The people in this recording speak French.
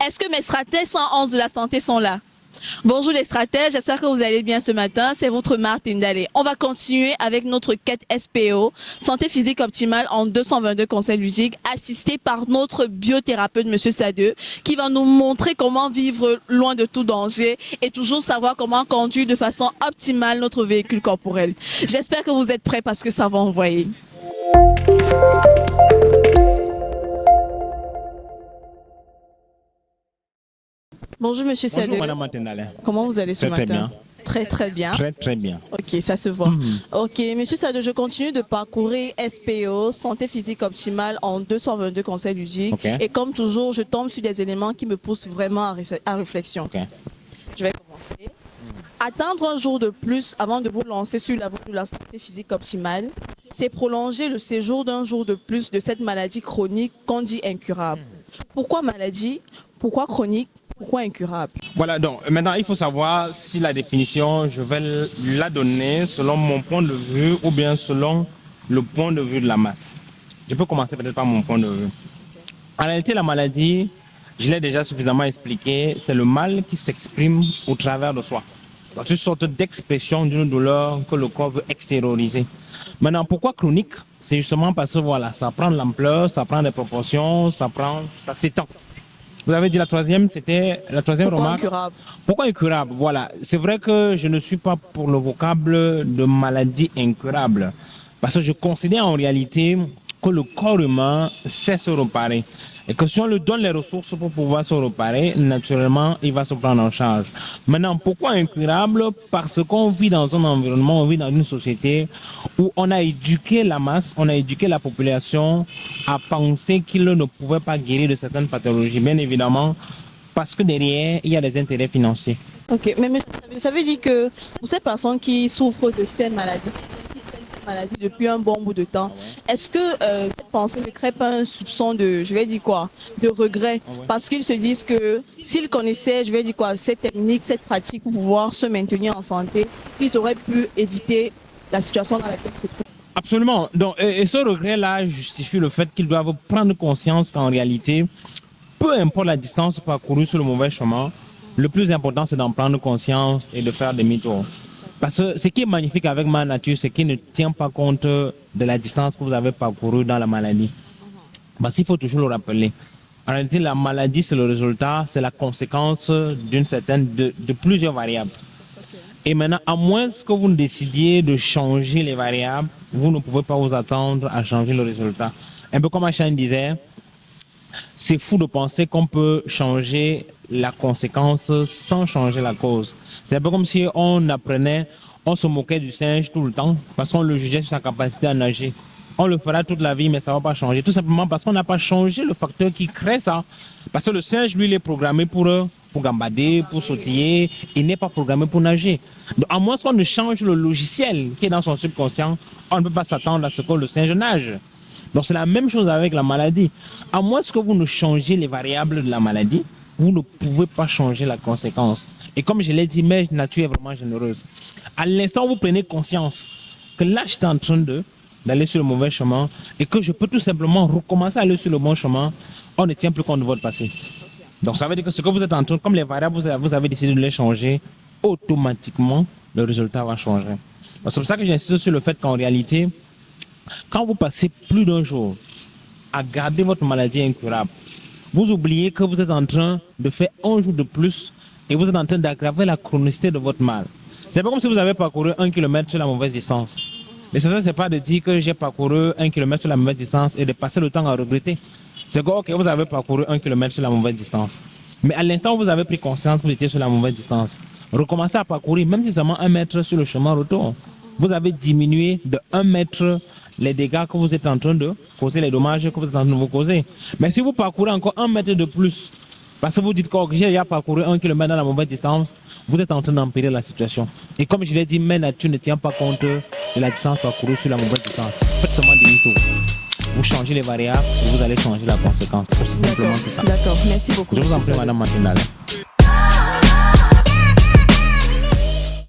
Est-ce que mes stratèges 111 de la santé sont là? Bonjour les stratèges, j'espère que vous allez bien ce matin. C'est votre Martine Dalé. On va continuer avec notre quête SPO, santé physique optimale en 222 conseils ludiques, assisté par notre biothérapeute, Monsieur Sadeux, qui va nous montrer comment vivre loin de tout danger et toujours savoir comment conduire de façon optimale notre véhicule corporel. J'espère que vous êtes prêts parce que ça va envoyer. Bonjour Monsieur Sadeux. Bonjour Madame Martinale. Comment vous allez ce matin? Très bien. Très bien. Très bien. Ok, ça se voit. Ok, Monsieur Sadeux, je continue de parcourir SPO, santé physique optimale en 222 conseils ludiques. Okay. Et comme toujours, je tombe sur des éléments qui me poussent vraiment à réflexion. Okay. Je vais commencer. Attendre un jour de plus avant de vous lancer sur la voie de la santé physique optimale, c'est prolonger le séjour d'un jour de plus de cette maladie chronique qu'on dit incurable. Pourquoi maladie? Pourquoi chronique? Pourquoi incurable? Voilà, donc maintenant il faut savoir si la définition, je vais la donner selon mon point de vue ou bien selon le point de vue de la masse. Je peux commencer peut-être par mon point de vue. En réalité, la maladie, je l'ai déjà suffisamment expliqué, c'est le mal qui s'exprime au travers de soi. C'est une sorte d'expression d'une douleur que le corps veut extérioriser. Maintenant, pourquoi chronique? C'est justement parce que voilà, ça prend de l'ampleur, ça prend des proportions, ça s'étend. Vous avez dit la troisième, c'était la troisième remarque. Incurable. Pourquoi incurable? Voilà, c'est vrai que je ne suis pas pour le vocable de maladie incurable. Parce que je considère en réalité que le corps humain sait se réparer. Et que si on lui donne les ressources pour pouvoir se réparer, naturellement, il va se prendre en charge. Maintenant, pourquoi incurable? Parce qu'on vit dans un environnement, on vit dans une société où on a éduqué la masse, on a éduqué la population à penser qu'ils ne pouvaient pas guérir de certaines pathologies. Bien évidemment, parce que derrière, il y a des intérêts financiers. Ok, mais ça veut dire que pour ces personnes qui souffrent de ces maladies, depuis un bon bout de temps, est-ce que cette pensée ne crée pas un soupçon de, je vais dire quoi, de regret, parce qu'ils se disent que s'ils connaissaient, je vais dire quoi, cette technique, cette pratique pour pouvoir se maintenir en santé, ils auraient pu éviter la situation dans laquelle ils se trouvent? Absolument. Donc, et ce regret-là justifie le fait qu'ils doivent prendre conscience qu'en réalité, peu importe la distance parcourue sur le mauvais chemin, le plus important c'est d'en prendre conscience et de faire demi-tour. Parce que ce qui est magnifique avec ma nature, c'est qu'il ne tient pas compte de la distance que vous avez parcourue dans la maladie. Parce qu'il faut toujours le rappeler. En réalité, la maladie, c'est le résultat, c'est la conséquence de plusieurs variables. Et maintenant, à moins que vous ne décidiez de changer les variables, vous ne pouvez pas vous attendre à changer le résultat. Un peu comme Achane disait, c'est fou de penser qu'on peut changer la conséquence sans changer la cause. C'est un peu comme si on se moquait du singe tout le temps parce qu'on le jugeait sur sa capacité à nager. On le fera toute la vie, mais ça ne va pas changer. Tout simplement parce qu'on n'a pas changé le facteur qui crée ça. Parce que le singe, lui, il est programmé pour gambader, pour sautiller. Il n'est pas programmé pour nager. Donc, à moins qu'on ne change le logiciel qui est dans son subconscient, on ne peut pas s'attendre à ce que le singe nage. Donc c'est la même chose avec la maladie. À moins que vous ne changez les variables de la maladie, vous ne pouvez pas changer la conséquence. Et comme je l'ai dit, ma nature est vraiment généreuse. À l'instant où vous prenez conscience que là, je suis en train d'aller sur le mauvais chemin et que je peux tout simplement recommencer à aller sur le bon chemin, on ne tient plus compte de votre passé. Donc ça veut dire que ce que vous êtes en train, comme les variables, vous avez décidé de les changer, automatiquement, le résultat va changer. C'est pour ça que j'insiste sur le fait qu'en réalité, quand vous passez plus d'un jour à garder votre maladie incurable, vous oubliez que vous êtes en train de faire un jour de plus et vous êtes en train d'aggraver la chronicité de votre mal. C'est pas comme si vous avez parcouru 1 kilomètre sur la mauvaise distance. L'essentiel, c'est pas de dire que j'ai parcouru 1 kilomètre sur la mauvaise distance et de passer le temps à regretter. C'est que, ok, vous avez parcouru 1 kilomètre sur la mauvaise distance. Mais à l'instant où vous avez pris conscience que vous étiez sur la mauvaise distance, recommencez à parcourir, même si c'est seulement 1 mètre sur le chemin retour. Vous avez diminué de 1 mètre les dégâts que vous êtes en train de causer, les dommages que vous êtes en train de vous causer. Mais si vous parcourez encore 1 mètre de plus, parce que vous dites que j'ai déjà parcouru 1 kilomètre dans la mauvaise distance, vous êtes en train d'empirer la situation. Et comme je l'ai dit, ma nature ne tient pas compte de la distance parcourue sur la mauvaise distance. Faites seulement demi-tour. Vous changez les variables et vous allez changer la conséquence. C'est aussi simplement que ça. D'accord, merci beaucoup. Je vous en prie, Madame Martinale.